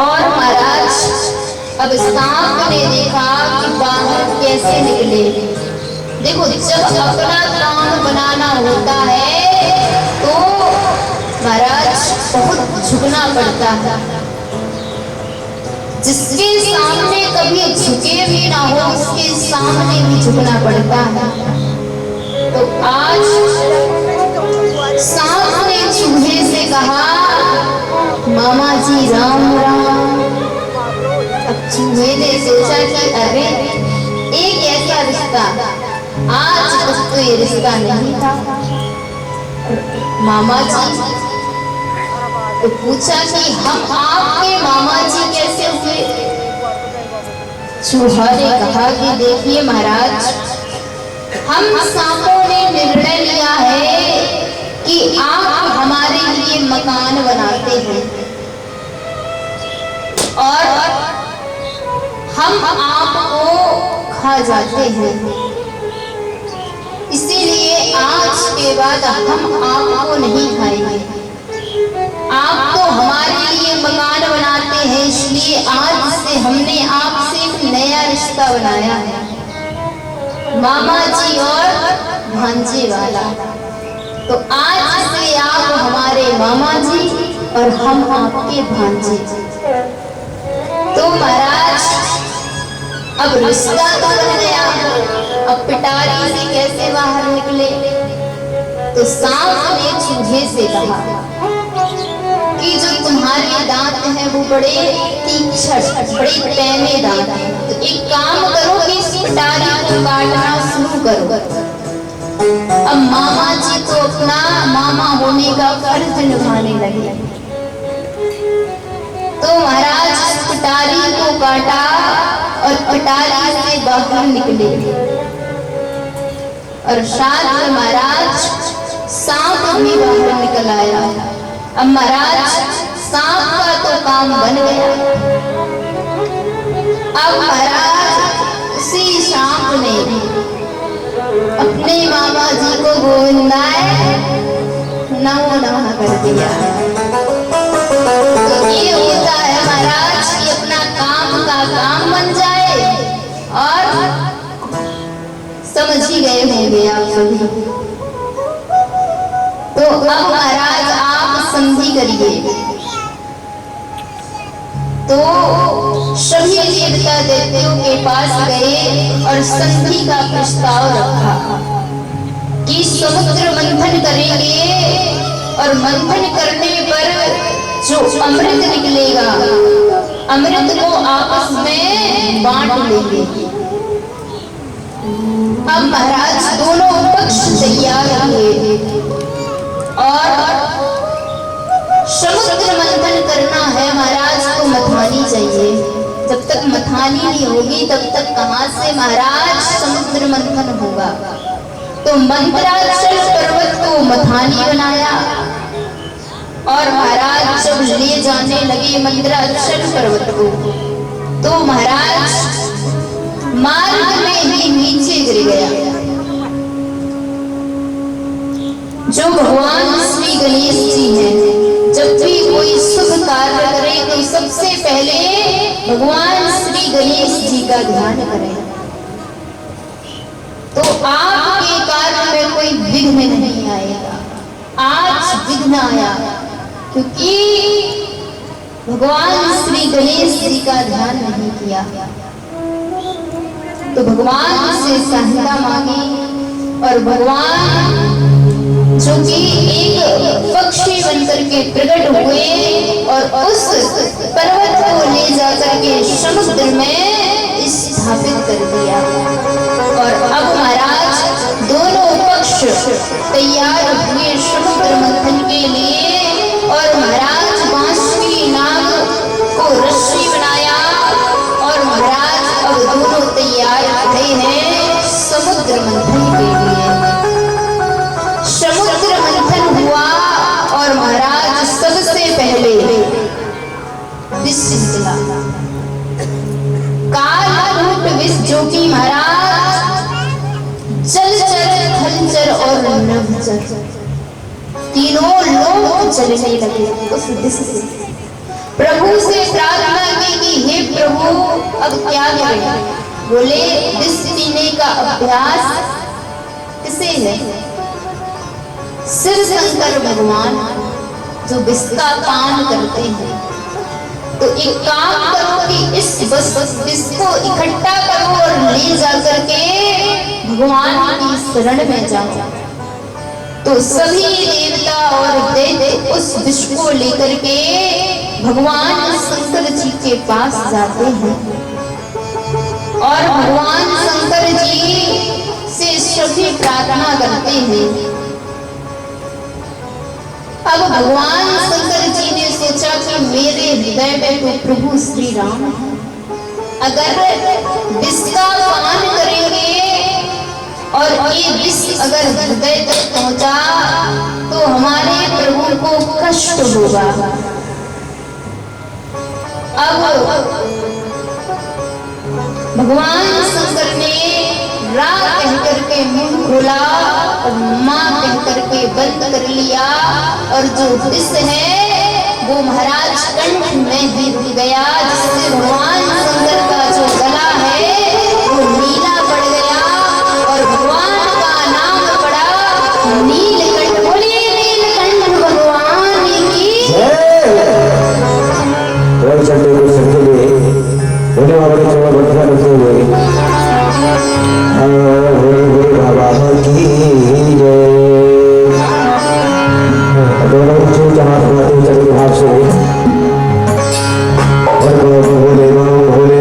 और महाराज अब सांप ने देखा कि बाहर कैसे निकले। देखो, जब अपना काम बनाना होता है तो महाराज बहुत झुकना पड़ता है। जिसके सामने कभी झुके भी ना हो उसके सामने भी झुकना पड़ता है। तो आज सांप ने चूहे से कहा, मामा जी राम राम। अब चूहे ने सोचा कि अरे एक ऐसा रिश्ता, आज तक तो ये रिश्ता नहीं था। मामा जी तो पूछा कि हम आपके मामा जी कैसे हुए? चूहा ने कहा कि देखिए महाराज, हम सांपों ने निर्णय लिया है कि आप हमारे लिए मकान बनाते हैं और हम आपको खा जाते हैं, इसीलिए आज के बाद हम आपको नहीं खाएंगे। आप तो हमारे लिए मकान बनाते हैं, इसलिए आज से हमने आपसे एक नया रिश्ता बनाया है, मामा जी और भांजे वाला। तो आज से आप हमारे मामा जी और हम आपके भांजे। तो महाराज अब रिश्ता तो बन गया, अब पिटारी से कैसे बाहर निकले? तो सांप ने चूहे से कहा कि जो तुम्हारे दांत हैं वो बड़े तीक्ष्ण, बड़े पैने दांत हैं, तो एक काम करो कि इस पिटारी को काटना शुरू करो। अब मामा जी तो अपना मामा होने का फर्ज निभाने लगे। तो महाराज पिटारी को काटा और पिटारी से बाहर निकले और साथ में महाराज सांप भी बाहर निकल आया। अब महाराज सांप का तो काम बन गया। अब महाराज उसी सांप ने अपने मामा जी को गोविंदाए नमो नमः कर दिया। तो ये होता है महाराज कि अपना काम का काम बन जाए। और समझ ही गए होंगे आप सभी। तो अब महाराज आप संधि करिए। तो सभी देवता दैत्यों के पास गए और संधि का प्रस्ताव रखा कि समुद्र मंथन करेंगे और मंथन करने पर जो अमृत निकलेगा, अमृत को आपस में बांट लेंगे। अब महाराज दोनों पक्ष तैयार हुए और समुद्र मंथन करना है महाराज, तो मथानी चाहिए। जब तक मथानी नहीं होगी तब तक कहां से महाराज समुद्र मंथन होगा। तो मंत्राचल पर्वत को मथानी बनाया और महाराज जब ले जाने लगे मंत्राचल पर्वत को, तो महाराज मार्ग में ही नीचे गिर गया। जो भगवान श्री गणेश जी हैं, जब भी कोई शुभ कार्य करे तो सबसे पहले भगवान श्री गणेश जी का ध्यान करें, तो आपके कार्य में कोई विघ्न नहीं आएगा। आज विघ्न आया क्योंकि भगवान श्री गणेश जी का ध्यान नहीं किया। तो भगवान से सहायता मांगी और भगवान जो कि एक पक्षी बनकर के प्रकट हुए और उस पर्वत को ले जाकर के समुद्र में स्थापित कर दिया। और अब महाराज दोनों पक्ष तैयार हुए समुद्र मंथन के लिए और महाराज बांसुरी नाग को रस्सी बनाया और महाराज अब दोनों तैयार खड़े हैं समुद्र मंथन के लिए। समुद्र मंथन हुआ और महाराज सबसे पहले विष निकला, कालकूट विष, जो कि महाराज जलचर, थलचर और नभचर तीनों लोग जलने लगे उस विष से। प्रभु से प्रार्थना की कि हे प्रभु अब क्या करें। बोले विष पीने का अभ्यास किसे है? शिव शंकर भगवान जो विष का पान करते हैं। तो एक काम करो कि इस विष को इकट्ठा करो और ले जाकर के भगवान की शरण में जाओ। तो सभी देवता और दैत्य उस विष को लेकर के भगवान शंकर जी के पास जाते हैं और भगवान शंकर जी से सभी प्रार्थना करते हैं। अब भगवान शंकर जी ने सोचा कि मेरे हृदय में तो प्रभु श्री राम, अगर विष का पान करेंगे और ये विष अगर हृदय तक पहुंचा तो हमारे प्रभु को कष्ट होगा। अब भगवान शंकर ने रा कहकर के मुंह खोला और मां कहकर के बंद कर लिया और जो विष है वो महाराज कंठ में ही रुक गया, जिससे भगवान शंकर का जो गला है वो नीला पड़ गया और भगवान का नाम पड़ा नीलकंठ। बोलिए नीलकंठ भगवान की भोले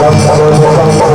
Thank you.